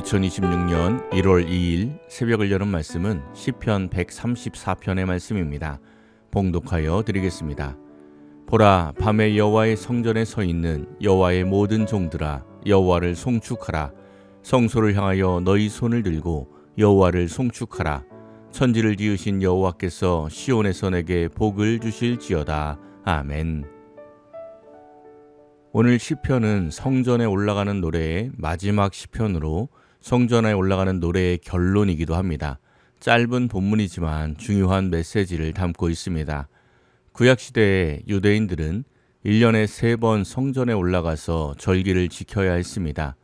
2026년 1월 2일 새벽을 여는 말씀은 시편 134편의 말씀입니다. 봉독하여 드리겠습니다. 보라, 밤에 여호와의 성전에 서 있는 여호와의 모든 종들아, 여호와를 송축하라. 성소를 향하여 너희 손을 들고 여호와를 송축하라. 천지를 지으신 여호와께서 시온에서 내게 복을 주실지어다. 아멘. 오늘 시편은 성전에 올라가는 노래의 마지막 시편으로 성전에 올라가는 노래의 결론이기도 합니다. 짧은 본문이지만 중요한 메시지를 담고 있습니다. 구약시대의 유대인들은 1년에 3번 성전에 올라가서 절기를 지켜야 했습니다.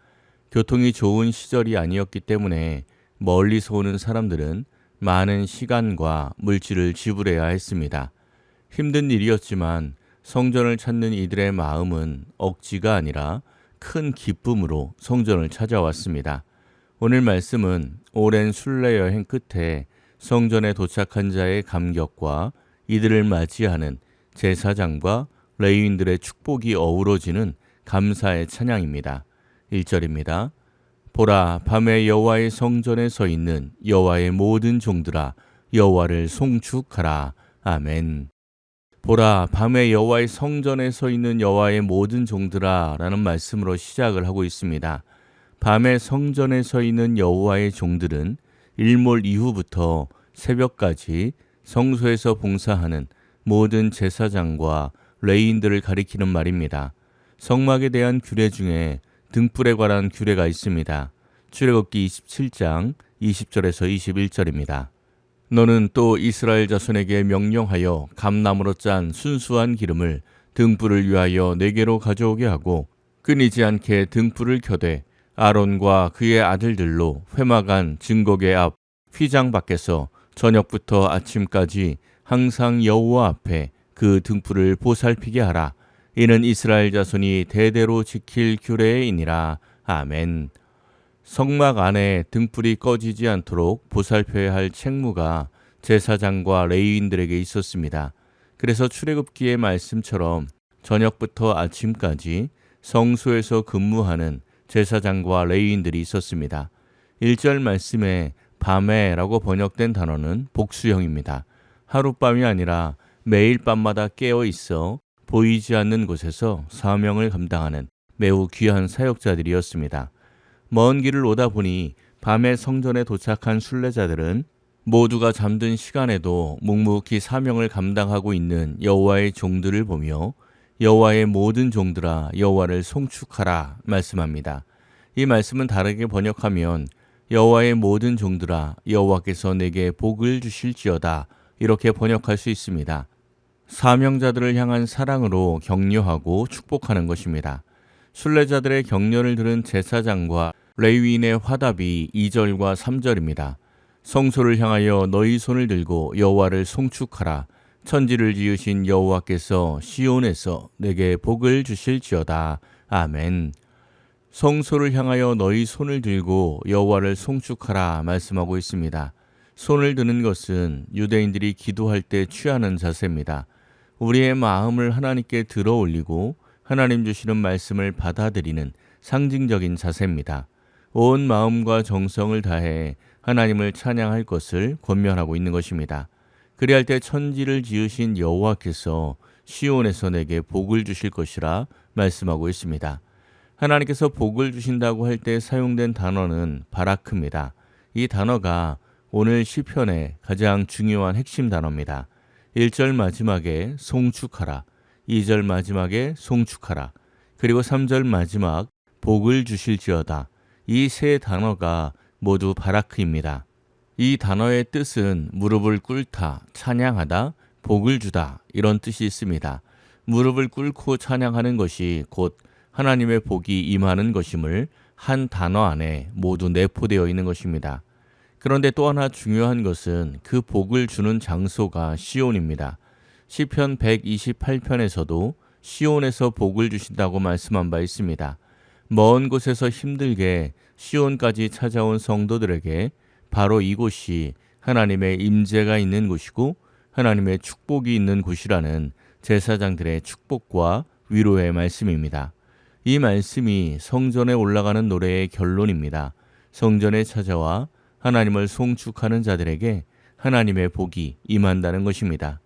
교통이 좋은 시절이 아니었기 때문에 멀리서 오는 사람들은 많은 시간과 물질을 지불해야 했습니다. 힘든 일이었지만 성전을 찾는 이들의 마음은 억지가 아니라 큰 기쁨으로 성전을 찾아왔습니다. 오늘 말씀은 오랜 순례 여행 끝에 성전에 도착한 자의 감격과 이들을 맞이하는 제사장과 레위인들의 축복이 어우러지는 감사의 찬양입니다. 1절입니다. 보라, 밤에 여호와의 성전에 서 있는 여호와의 모든 종들아, 여호와를 송축하라. 아멘. 보라, 밤에 여호와의 성전에 서 있는 여호와의 모든 종들아 라는 말씀으로 시작을 하고 있습니다. 밤에 성전에 서 있는 여호와의 종들은 일몰 이후부터 새벽까지 성소에서 봉사하는 모든 제사장과 레위인들을 가리키는 말입니다. 성막에 대한 규례 중에 등불에 관한 규례가 있습니다. 출애굽기 27장 20절에서 21절입니다. 너는 또 이스라엘 자손에게 명령하여 감나무로 짠 순수한 기름을 등불을 위하여 내게로 가져오게 하고 끊이지 않게 등불을 켜되 아론과 그의 아들들로 회막안 증거궤 앞 휘장 밖에서 저녁부터 아침까지 항상 여호와 앞에 그 등불을 보살피게 하라. 이는 이스라엘 자손이 대대로 지킬 규례이니라. 아멘. 성막 안에 등불이 꺼지지 않도록 보살펴야 할 책무가 제사장과 레위인들에게 있었습니다. 그래서 출애굽기의 말씀처럼 저녁부터 아침까지 성소에서 근무하는 제사장과 레위인들이 있었습니다. 1절 말씀에 밤에라고 번역된 단어는 복수형입니다. 하룻밤이 아니라 매일 밤마다 깨어 있어 보이지 않는 곳에서 사명을 감당하는 매우 귀한 사역자들이었습니다. 먼 길을 오다 보니 밤에 성전에 도착한 순례자들은 모두가 잠든 시간에도 묵묵히 사명을 감당하고 있는 여호와의 종들을 보며 여호와의 모든 종들아, 여호와를 송축하라 말씀합니다. 이 말씀은 다르게 번역하면 여호와의 모든 종들아, 여호와께서 내게 복을 주실지어다 이렇게 번역할 수 있습니다. 사명자들을 향한 사랑으로 격려하고 축복하는 것입니다. 순례자들의 격려를 들은 제사장과 레위인의 화답이 2절과 3절입니다. 성소를 향하여 너희 손을 들고 여호와를 송축하라. 천지를 지으신 여호와께서 시온에서 내게 복을 주실지어다. 아멘. 성소를 향하여 너희 손을 들고 여호와를 송축하라 말씀하고 있습니다. 손을 드는 것은 유대인들이 기도할 때 취하는 자세입니다. 우리의 마음을 하나님께 들어 올리고 하나님 주시는 말씀을 받아들이는 상징적인 자세입니다. 온 마음과 정성을 다해 하나님을 찬양할 것을 권면하고 있는 것입니다. 그리할 때 천지를 지으신 여호와께서 시온에서 내게 복을 주실 것이라 말씀하고 있습니다. 하나님께서 복을 주신다고 할 때 사용된 단어는 바라크입니다. 이 단어가 오늘 시편의 가장 중요한 핵심 단어입니다. 1절 마지막에 송축하라, 2절 마지막에 송축하라, 그리고 3절 마지막 복을 주실지어다. 이 세 단어가 모두 바라크입니다. 이 단어의 뜻은 무릎을 꿇다, 찬양하다, 복을 주다 이런 뜻이 있습니다. 무릎을 꿇고 찬양하는 것이 곧 하나님의 복이 임하는 것임을 한 단어 안에 모두 내포되어 있는 것입니다. 그런데 또 하나 중요한 것은 그 복을 주는 장소가 시온입니다. 시편 128편에서도 시온에서 복을 주신다고 말씀한 바 있습니다. 먼 곳에서 힘들게 시온까지 찾아온 성도들에게 바로 이곳이 하나님의 임재가 있는 곳이고 하나님의 축복이 있는 곳이라는 제사장들의 축복과 위로의 말씀입니다. 이 말씀이 성전에 올라가는 노래의 결론입니다. 성전에 찾아와 하나님을 송축하는 자들에게 하나님의 복이 임한다는 것입니다.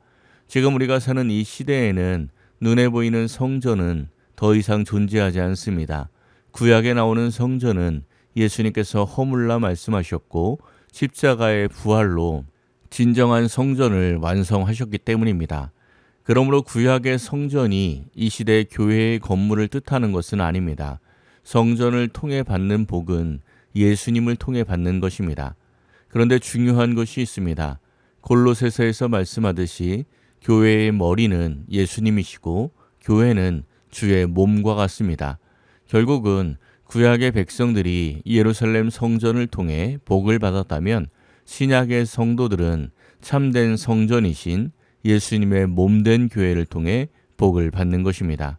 지금 우리가 사는 이 시대에는 눈에 보이는 성전은 더 이상 존재하지 않습니다. 구약에 나오는 성전은 예수님께서 허물라 말씀하셨고 십자가의 부활로 진정한 성전을 완성하셨기 때문입니다. 그러므로 구약의 성전이 이 시대 교회의 건물을 뜻하는 것은 아닙니다. 성전을 통해 받는 복은 예수님을 통해 받는 것입니다. 그런데 중요한 것이 있습니다. 골로새서에서 말씀하듯이 교회의 머리는 예수님이시고 교회는 주의 몸과 같습니다. 결국은 구약의 백성들이 예루살렘 성전을 통해 복을 받았다면 신약의 성도들은 참된 성전이신 예수님의 몸된 교회를 통해 복을 받는 것입니다.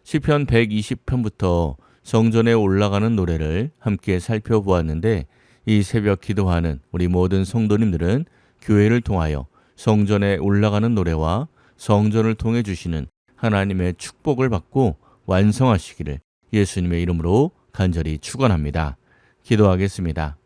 시편 120편부터 성전에 올라가는 노래를 함께 살펴보았는데 이 새벽 기도하는 우리 모든 성도님들은 교회를 통하여 성전에 올라가는 노래와 성전을 통해 주시는 하나님의 축복을 받고 완성하시기를 예수님의 이름으로 간절히 축원합니다. 기도하겠습니다.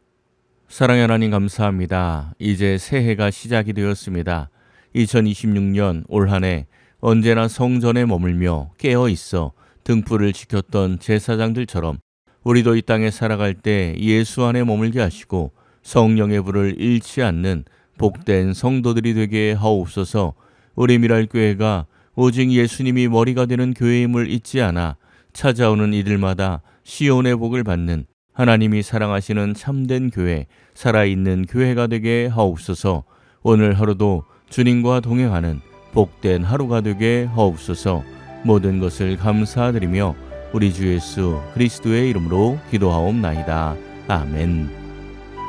사랑의 하나님 감사합니다. 이제 새해가 시작이 되었습니다. 2026년 올 한 해 언제나 성전에 머물며 깨어 있어 등불을 지켰던 제사장들처럼 우리도 이 땅에 살아갈 때 예수 안에 머물게 하시고 성령의 불을 잃지 않는 복된 성도들이 되게 하옵소서. 우리 미랄교회가 오직 예수님이 머리가 되는 교회임을 잊지 않아 찾아오는 이들마다 시온의 복을 받는 하나님이 사랑하시는 참된 교회, 살아있는 교회가 되게 하옵소서. 오늘 하루도 주님과 동행하는 복된 하루가 되게 하옵소서. 모든 것을 감사드리며 우리 주 예수 그리스도의 이름으로 기도하옵나이다. 아멘.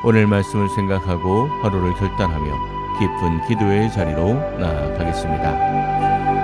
오늘 말씀을 생각하고 하루를 결단하며 깊은 기도의 자리로 나아가겠습니다.